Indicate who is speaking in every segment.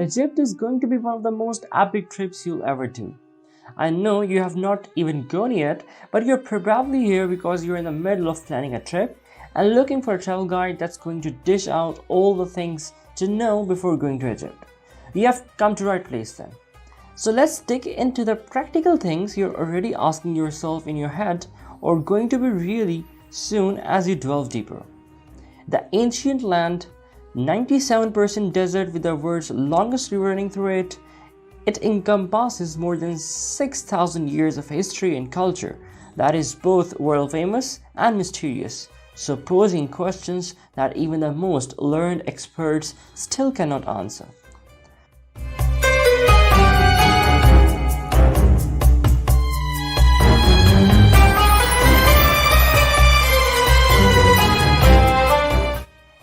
Speaker 1: Egypt is going to be one of the most epic trips you'll ever do. I know you have not even gone yet, but you're probably here because you're in the middle of planning a trip and looking for a travel guide that's going to dish out all the things to know before going to Egypt. You have come to the right place then. So let's dig into the practical things you're already asking yourself in your head or going to be really soon as you delve deeper. The ancient land, 97% desert with the world's longest river running through it, it encompasses more than 6,000 years of history and culture that is both world famous and mysterious, so posing questions that even the most learned experts still cannot answer.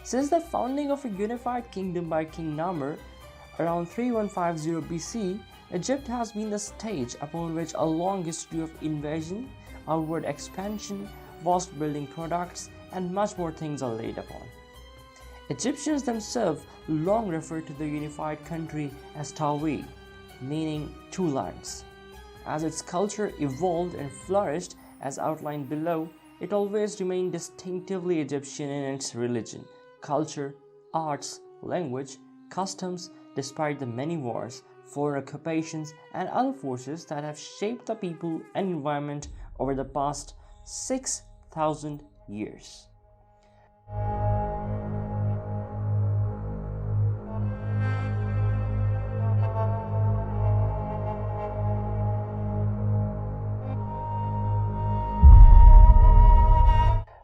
Speaker 1: Since the founding of a unified kingdom by King Namr around 3150 BC, Egypt has been the stage upon which a long history of invasion, outward expansion, vast building products, and much more things are laid upon. Egyptians themselves long referred to the unified country as Tawil, meaning two lands. As its culture evolved and flourished as outlined below, it always remained distinctively Egyptian in its religion, culture, arts, language, customs, despite the many wars, foreign occupations, and other forces that have shaped the people and environment over the past 6,000 years.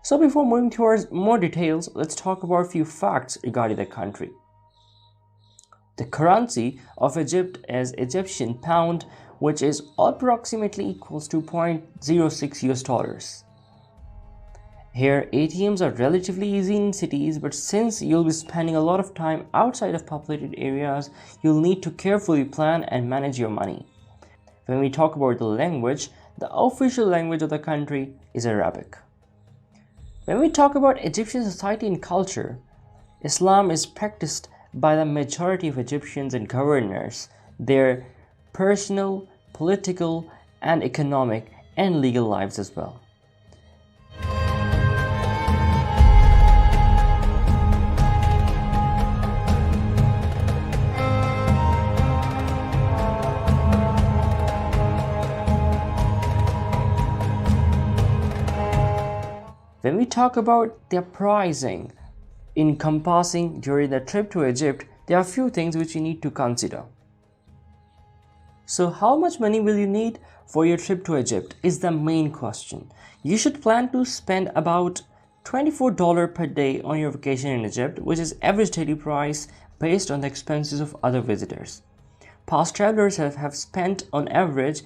Speaker 1: So before moving towards more details, let's talk about a few facts regarding the country. The currency of Egypt is Egyptian pound, which is approximately equals to 0.06 US dollars. Here, ATMs are relatively easy in cities, but since you'll be spending a lot of time outside of populated areas, you'll need to carefully plan and manage your money. When we talk about the language, the official language of the country is Arabic. When we talk about Egyptian society and culture, Islam is practiced by the majority of Egyptians and governors, their personal, political, and economic and legal lives as well. When we talk about their pricing encompassing during the trip to Egypt, there are a few things which you need to consider. So how much money will you need for your trip to Egypt is the main question. You should plan to spend about $24 per day on your vacation in Egypt, which is average daily price based on the expenses of other visitors. Past travelers have spent on average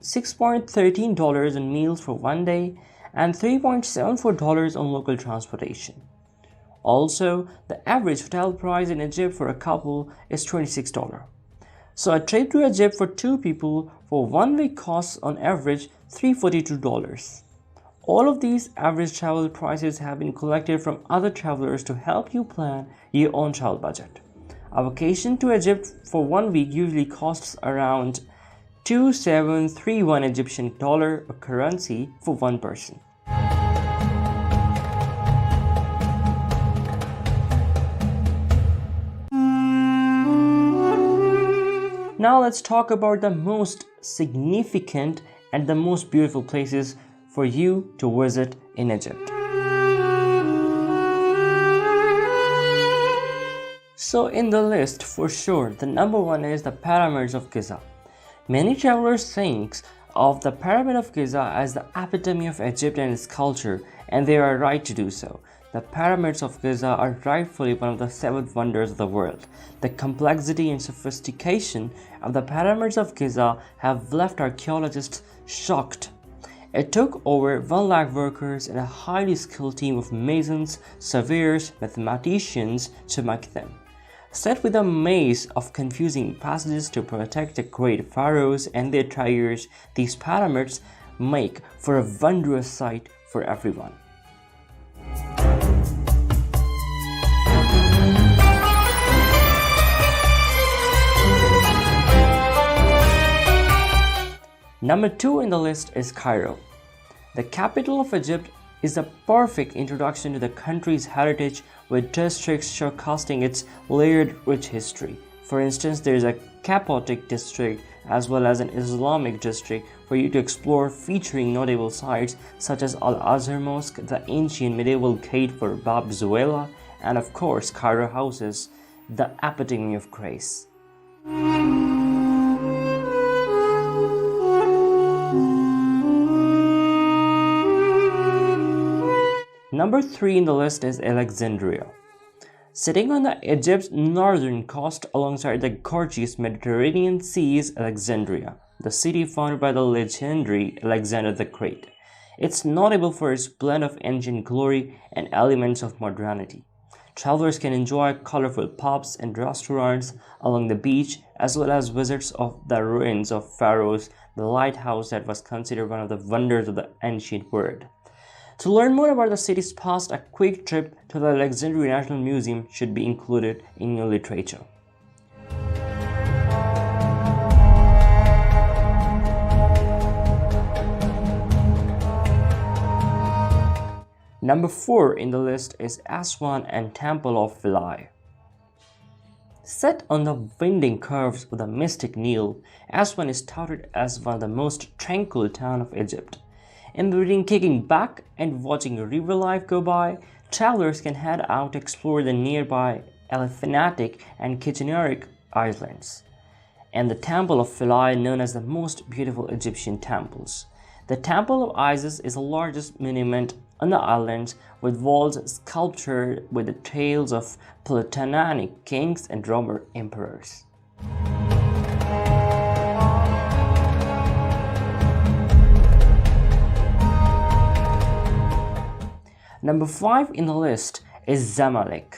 Speaker 1: $6.13 on meals for one day and $3.74 on local transportation. Also, the average hotel price in Egypt for a couple is $26. So a trip to Egypt for two people for 1 week costs on average $342. All of these average travel prices have been collected from other travelers to help you plan your own travel budget. A vacation to Egypt for 1 week usually costs around 2731 Egyptian dollar or currency for one person. Now let's talk about the most significant and the most beautiful places for you to visit in Egypt. So in the list, for sure, the number one is the pyramids of Giza. Many travelers think of the Pyramid of Giza as the epitome of Egypt and its culture, and they are right to do so. The pyramids of Giza are rightfully one of the 7 wonders of the world. The complexity and sophistication of the pyramids of Giza have left archaeologists shocked. It took over 1 lakh workers and a highly skilled team of masons, surveyors, mathematicians to make them. Set with a maze of confusing passages to protect the great pharaohs and their treasures, these pyramids make for a wondrous sight for everyone. Number 2 in the list is Cairo. The capital of Egypt is the perfect introduction to the country's heritage, with districts showcasing its layered, rich history. For instance, there is a Coptic district as well as an Islamic district for you to explore, featuring notable sites such as Al-Azhar Mosque, the ancient medieval gate for Bab Zuela, and of course Cairo houses the epitome of grace. Number 3 in the list is Alexandria. Sitting on Egypt's northern coast alongside the gorgeous Mediterranean Sea is Alexandria, the city founded by the legendary Alexander the Great. It's notable for its blend of ancient glory and elements of modernity. Travelers can enjoy colorful pubs and restaurants along the beach, as well as visits of the ruins of Pharaohs, the lighthouse that was considered one of the wonders of the ancient world. To learn more about the city's past, a quick trip to the Alexandria National Museum should be included in your literature. Number 4 in the list is Aswan and Temple of Philae. Set on the winding curves of the mystic Nile, Aswan is touted as one of the most tranquil towns of Egypt. In between kicking back and watching river life go by, travelers can head out to explore the nearby Elephanatic and Kitcheneric islands, and the Temple of Philae, known as the most beautiful Egyptian temples. The Temple of Isis is the largest monument on the islands, with walls sculptured with the tales of Platonic kings and Roman emperors. Number 5 in the list is Zamalek.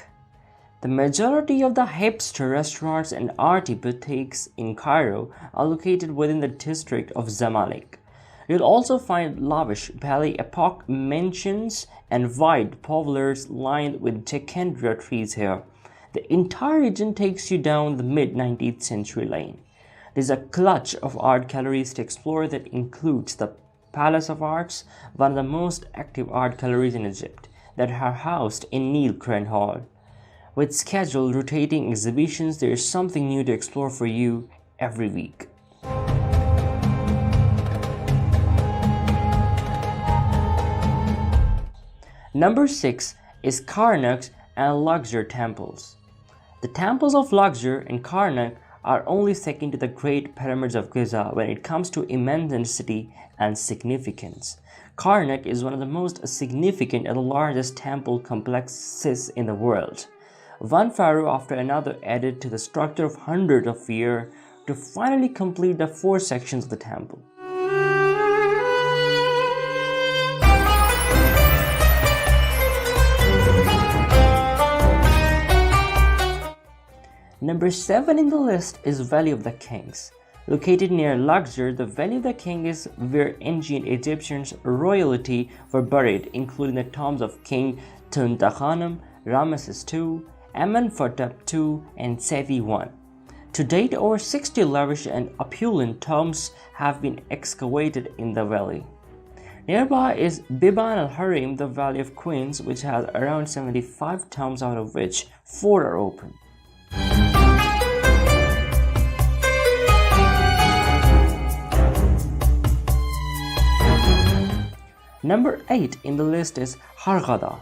Speaker 1: The majority of the hipster restaurants and arty boutiques in Cairo are located within the district of Zamalek. You'll also find lavish Belle Epoque mansions and vide parlors lined with Jacandria trees here. The entire region takes you down the mid-19th century lane. There's a clutch of art galleries to explore that includes the Palace of Arts, one of the most active art galleries in Egypt, that are housed in Nile Grand Hall. With scheduled rotating exhibitions, there is something new to explore for you every week. Number 6 is Karnak and Luxor temples. The temples of Luxor and Karnak are only second to the Great Pyramids of Giza when it comes to immensity and significance. Karnak is one of the most significant and largest temple complexes in the world. One pharaoh after another added to the structure of hundreds of years to finally complete the 4 sections of the temple. Number 7 in the list is Valley of the Kings. Located near Luxor, the Valley of the King is where ancient Egyptians royalty were buried, including the tombs of King Tutankhamun, Ramesses II, Amenhotep II, and Seti I. To date, over 60 lavish and opulent tombs have been excavated in the valley. Nearby is Biban al-Harim, the Valley of Queens, which has around 75 tombs, out of which 4 are open. Number 8 in the list is Hurghada.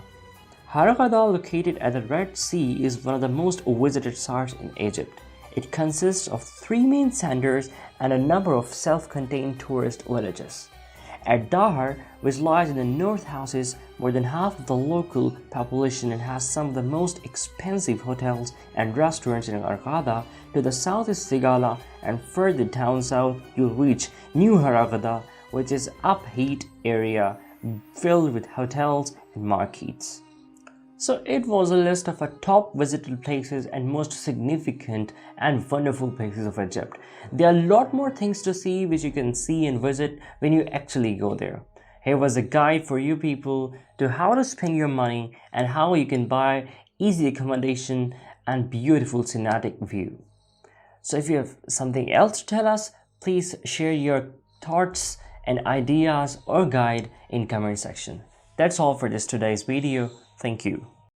Speaker 1: Hurghada, located at the Red Sea, is one of the most visited sites in Egypt. It consists of 3 main centers and a number of self-contained tourist villages. At Dahar, which lies in the north, houses more than half of the local population and has some of the most expensive hotels and restaurants in Hurghada. To the south is Sigala, and further down south you'll reach New Hurghada, which is upheat area filled with hotels and markets. So it was a list of our top visited places and most significant and wonderful places of Egypt. There are a lot more things to see which you can see and visit when you actually go there. Here was a guide for you people to how to spend your money and how you can buy easy accommodation and beautiful scenic view. So if you have something else to tell us, please share your thoughts and ideas or guide in comment section. That's all for this today's video. Thank you.